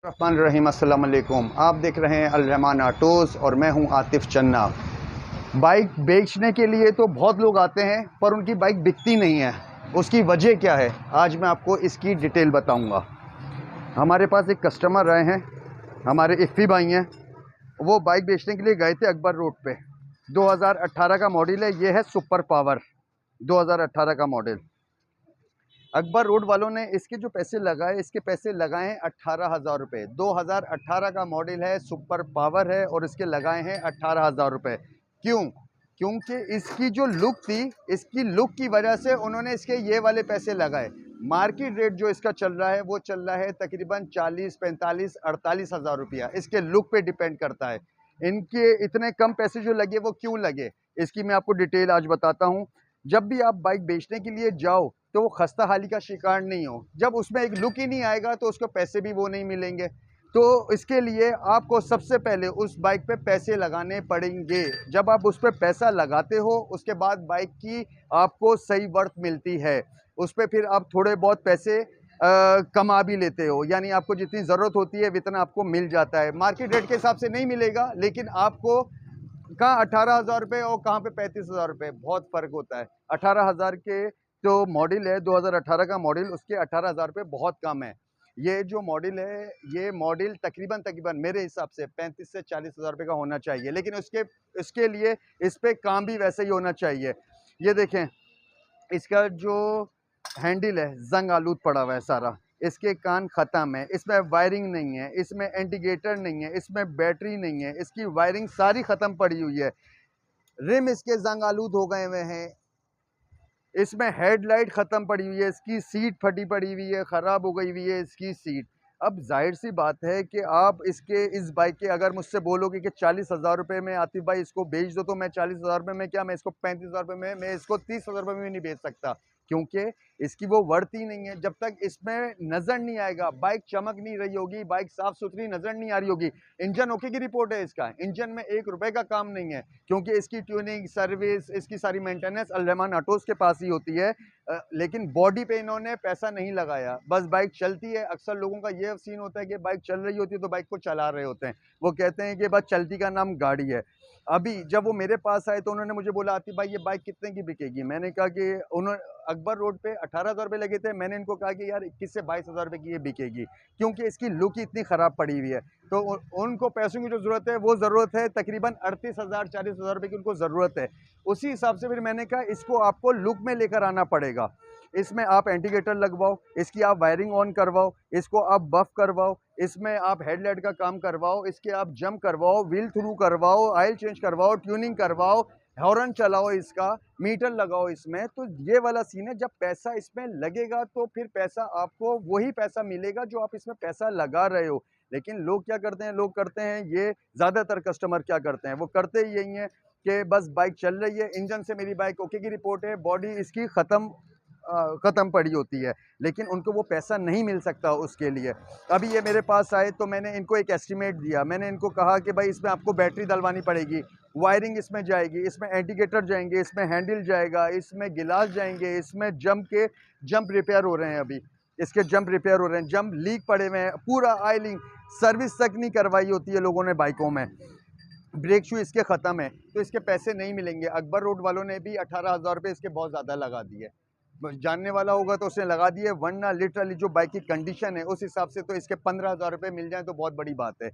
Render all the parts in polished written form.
रहमान रहीम, अस्सलाम वालेकुम। आप देख रहे हैं अल रहमान ऑटोज़ और मैं हूं आतिफ चन्ना। बाइक बेचने के लिए तो बहुत लोग आते हैं पर उनकी बाइक बिकती नहीं है। उसकी वजह क्या है, आज मैं आपको इसकी डिटेल बताऊंगा। हमारे पास एक कस्टमर आए हैं, हमारे इफ़ी भाई हैं। वो बाइक बेचने के लिए गए थे अकबर रोड पे। 2018 का मॉडल है, ये है सुपर पावर 2018 का मॉडल। अकबर रोड वालों ने इसके जो पैसे लगाए, इसके पैसे लगाए हैं 18,000 रुपये। 2018 का मॉडल है, सुपर पावर है और इसके लगाए हैं 18,000 रुपये। क्यों? क्योंकि इसकी जो लुक थी, इसकी लुक की वजह से उन्होंने इसके ये वाले पैसे लगाए। मार्केट रेट जो इसका चल रहा है वो चल रहा है तकरीबन 40, 45, 48,000 रुपया। इसके लुक पे डिपेंड करता है। इनके इतने कम पैसे जो लगे वो क्यों लगे, इसकी मैं आपको डिटेल आज बताता हूँ। जब भी आप बाइक बेचने के लिए जाओ तो वो खस्ता हाली का शिकार नहीं हो। जब उसमें एक लुक ही नहीं आएगा तो उसको पैसे भी वो नहीं मिलेंगे। तो इसके लिए आपको सबसे पहले उस बाइक पे पैसे लगाने पड़ेंगे। जब आप उस पर पैसा लगाते हो उसके बाद बाइक की आपको सही वर्थ मिलती है। उस पर फिर आप थोड़े बहुत पैसे कमा भी लेते हो, यानी आपको जितनी ज़रूरत होती है इतना आपको मिल जाता है। मार्केट रेट के हिसाब से नहीं मिलेगा, लेकिन आपको कहाँ 18,000 रुपये और कहाँ पे 35,000 रुपये, बहुत फ़र्क होता है। 18,000 के जो मॉडल है 2018 का मॉडल, उसके 18,000 रुपये बहुत कम है। ये जो मॉडल है, ये मॉडल तकरीबन तकरीबन मेरे हिसाब से 35 से 40,000 रुपये का होना चाहिए, लेकिन उसके इसके लिए इस पे काम भी वैसे ही होना चाहिए। ये देखें, इसका जो हैंडल है जंग आलूद पड़ा हुआ है सारा। इसके कान ख़त्म है, इसमें वायरिंग नहीं है, इसमें इंडिकेटर नहीं है, इसमें बैटरी नहीं है, इसकी वायरिंग सारी ख़त्म पड़ी हुई है। रिम इसके जंग आलूद हो गए हुए हैं। इसमें हेडलाइट ख़त्म पड़ी हुई है, इसकी सीट फटी पड़ी हुई है, ख़राब हो गई हुई है इसकी सीट। अब जाहिर सी बात है कि आप इस बाइक के अगर मुझसे बोलोगे कि 40,000 रुपये में आतिफ भाई इसको बेच दो, तो मैं 40,000 रुपये में क्या, मैं इसको 35,000 रुपये में, मैं इसको 30,000 रुपये में भी नहीं बेच सकता, क्योंकि इसकी वो वर्थ ही नहीं है। जब तक इसमें नज़र नहीं आएगा, बाइक चमक नहीं रही होगी, बाइक साफ़ सुथरी नज़र नहीं आ रही होगी। इंजन ओके की रिपोर्ट है इसका, इंजन में 1 रुपये का काम नहीं है, क्योंकि इसकी ट्यूनिंग, सर्विस, इसकी सारी मेंटेनेंस अल रहमान ऑटोज़ के पास ही होती है। लेकिन बॉडी पे इन्होंने पैसा नहीं लगाया, बस बाइक चलती है। अक्सर लोगों का ये सीन होता है कि बाइक चल रही होती है तो बाइक को चला रहे होते हैं, वो कहते हैं कि बस चलती का नाम गाड़ी है। अभी जब वो मेरे पास आए तो उन्होंने मुझे बोला, आतिफ भाई ये बाइक कितने की बिकेगी? मैंने कहा कि उन्होंने अकबर रोड पे 18,000 रुपये लगे थे, मैंने इनको कहा कि यार 21 से 22,000 रुपये की ये बिकेगी, क्योंकि इसकी लुक ही इतनी ख़राब पड़ी हुई है। तो उनको पैसों की जो ज़रूरत है वो ज़रूरत है तकरीबन 38,000 40,000 रुपये की उनको ज़रूरत है। उसी हिसाब से फिर मैंने कहा इसको आपको लुक में लेकर आना पड़ेगा। इसमें आप इंडिकेटर लगवाओ, इसकी आप वायरिंग ऑन करवाओ, इसको आप बफ करवाओ, इसमें आप हेडलाइट का काम करवाओ, इसके आप जंप करवाओ, व्हील थ्रू करवाओ, ऑयल चेंज करवाओ, ट्यूनिंग करवाओ, हॉर्न चलाओ, इसका मीटर लगाओ इसमें। तो ये वाला सीन है। जब पैसा इसमें लगेगा तो फिर पैसा आपको वही पैसा मिलेगा जो आप इसमें पैसा लगा रहे हो। लेकिन लोग क्या करते हैं, लोग करते हैं ये, ज़्यादातर कस्टमर क्या करते हैं, वो करते ही यही हैं कि बस बाइक चल रही है, इंजन से मेरी बाइक ओके की रिपोर्ट है, बॉडी इसकी ख़त्म पड़ी होती है, लेकिन उनको वो पैसा नहीं मिल सकता उसके लिए। अभी ये मेरे पास आए तो मैंने इनको एक एस्टीमेट दिया। मैंने इनको कहा कि भाई इसमें आपको बैटरी डलवानी पड़ेगी, वायरिंग इसमें जाएगी, इसमें इंडिकेटर जाएंगे, इसमें हैंडल जाएगा, इसमें गिलास जाएंगे, इसमें जंप रिपेयर हो रहे हैं। अभी इसके जंप रिपेयर हो रहे हैं, जंप लीक पड़े हुए हैं, पूरा ऑयलिंग, सर्विस तक नहीं करवाई होती है लोगों ने बाइकों में। ब्रेक शू इसके ख़त्म है, तो इसके पैसे नहीं मिलेंगे। अकबर रोड वालों ने भी 18,000 रुपये इसके बहुत ज़्यादा लगा दिए। जानने वाला होगा तो उसने लगा दिए, वरना लिटरली जो बाइक की कंडीशन है उस हिसाब से तो इसके 15,000 रुपये मिल जाए तो बहुत बड़ी बात है।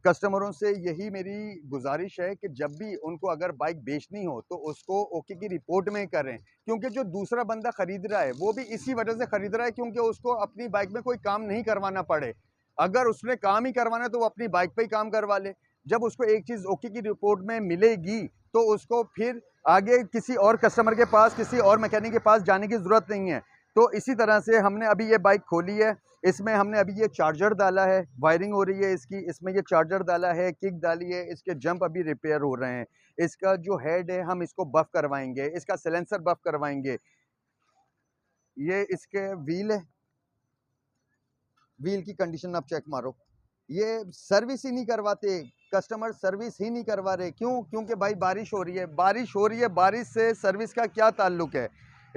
कस्टमरों से यही मेरी गुजारिश है कि जब भी उनको अगर बाइक बेचनी हो तो उसको ओके की रिपोर्ट में करें, क्योंकि जो दूसरा बंदा खरीद रहा है वो भी इसी वजह से खरीद रहा है क्योंकि उसको अपनी बाइक में कोई काम नहीं करवाना पड़े। अगर उसने काम ही करवाना है तो वो अपनी बाइक पे ही काम करवा ले। जब उसको एक चीज़ ओके की रिपोर्ट में मिलेगी तो उसको फिर आगे किसी और कस्टमर के पास, किसी और मैकेनिक के पास जाने की ज़रूरत नहीं है। तो इसी तरह से हमने अभी ये बाइक खोली है, इसमें हमने अभी ये चार्जर डाला है, वायरिंग हो रही है इसकी, इसमें ये चार्जर डाला है, किक डाली है, इसके जंप अभी रिपेयर हो रहे हैं। इसका जो हेड है हम इसको बफ करवाएंगे, इसका सिलेंसर बफ करवाएंगे। ये इसके व्हील है, व्हील की कंडीशन आप चेक मारो। ये सर्विस ही नहीं करवाते, कस्टमर सर्विस ही नहीं करवा रहे। क्यों? क्योंकि भाई बारिश हो रही है, बारिश हो रही है, बारिश से सर्विस का क्या ताल्लुक है।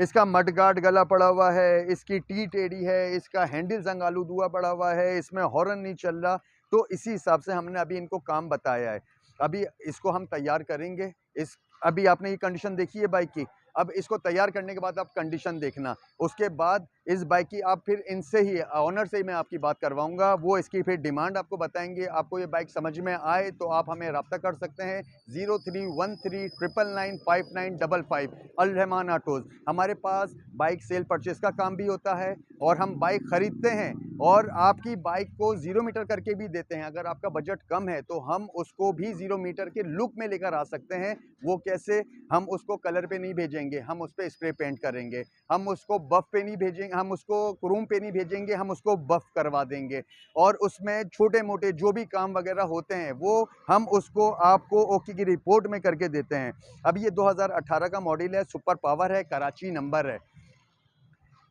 इसका मड गार्ड गला पड़ा हुआ है, इसकी टी टेढ़ी है, इसका हैंडल जंग आलूदुआ पड़ा हुआ है, इसमें हॉर्न नहीं चल रहा। तो इसी हिसाब से हमने अभी इनको काम बताया है। अभी इसको हम तैयार करेंगे। इस अभी आपने ये कंडीशन देखी है बाइक की, अब इसको तैयार करने के बाद आप कंडीशन देखना। उसके बाद इस बाइक की आप फिर इनसे ही, ऑनर से ही मैं आपकी बात करवाऊंगा, वो इसकी फिर डिमांड आपको बताएंगे। आपको ये बाइक समझ में आए तो आप हमें रब्ता कर सकते हैं 0313995955 अल रहमान ऑटोज़। हमारे पास बाइक सेल परचेस का काम भी होता है और हम बाइक ख़रीदते हैं और आपकी बाइक को 0 मीटर करके भी देते हैं। अगर आपका बजट कम है तो हम उसको भी 0 मीटर के लुक में लेकर आ सकते हैं। वो कैसे? हम उसको कलर पे नहीं भेजेंगे, हम उस पे स्प्रे पेंट करेंगे। हम उसको बफ पे नहीं भेजेंगे, हम उसको क्रोम पे नहीं भेजेंगे, हम उसको बफ करवा देंगे। और उसमें छोटे मोटे जो भी काम वगैरह होते हैं वो हम उसको आपको ओके की रिपोर्ट में करके देते हैं। अब ये 2018 का मॉडल है, सुपर पावर है, कराची नंबर है।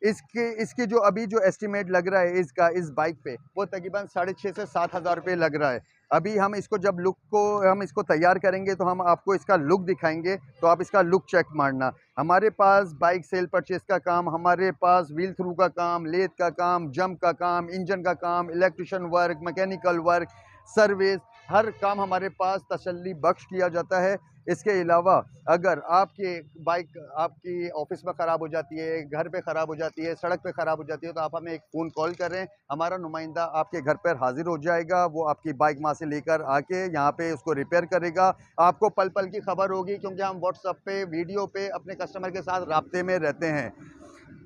इसके जो अभी जो एस्टिमेट लग रहा है इसका, इस बाइक पे, वो तकरीबन 6,500 से 7,000 रुपये लग रहा है। अभी हम इसको जब लुक को हम इसको तैयार करेंगे तो हम आपको इसका लुक दिखाएंगे, तो आप इसका लुक चेक मारना। हमारे पास बाइक सेल परचेस का काम, हमारे पास व्हील थ्रू का काम, लेथ का काम, जंप का काम, इंजन का काम, electrician work, mechanical work, service, हर काम हमारे पास तसल्ली बख्श किया जाता है। इसके अलावा अगर आपकी बाइक आपकी ऑफिस में ख़राब हो जाती है, घर पे ख़राब हो जाती है, सड़क पे ख़राब हो जाती है, तो आप हमें एक फ़ोन कॉल करें, हमारा नुमाइंदा आपके घर पर हाजिर हो जाएगा। वो आपकी बाइक वहाँ से लेकर आके यहाँ पे उसको रिपेयर करेगा। आपको पल पल की खबर होगी, क्योंकि हम व्हाट्सएप पे, वीडियो पे अपने कस्टमर के साथ राब्ते में रहते हैं।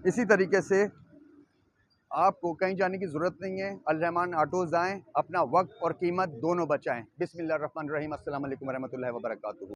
इसी तरीके से आपको कहीं जाने की ज़रूरत नहीं है। अल रहमान ऑटोज़ आएँ, अपना वक्त और कीमत दोनों बचाएँ। बिस्मिल्लाहिर्रहमानिर्रहीम। अस्सलाम वालेकुम रहमतुल्लाहि व बरकातुहू।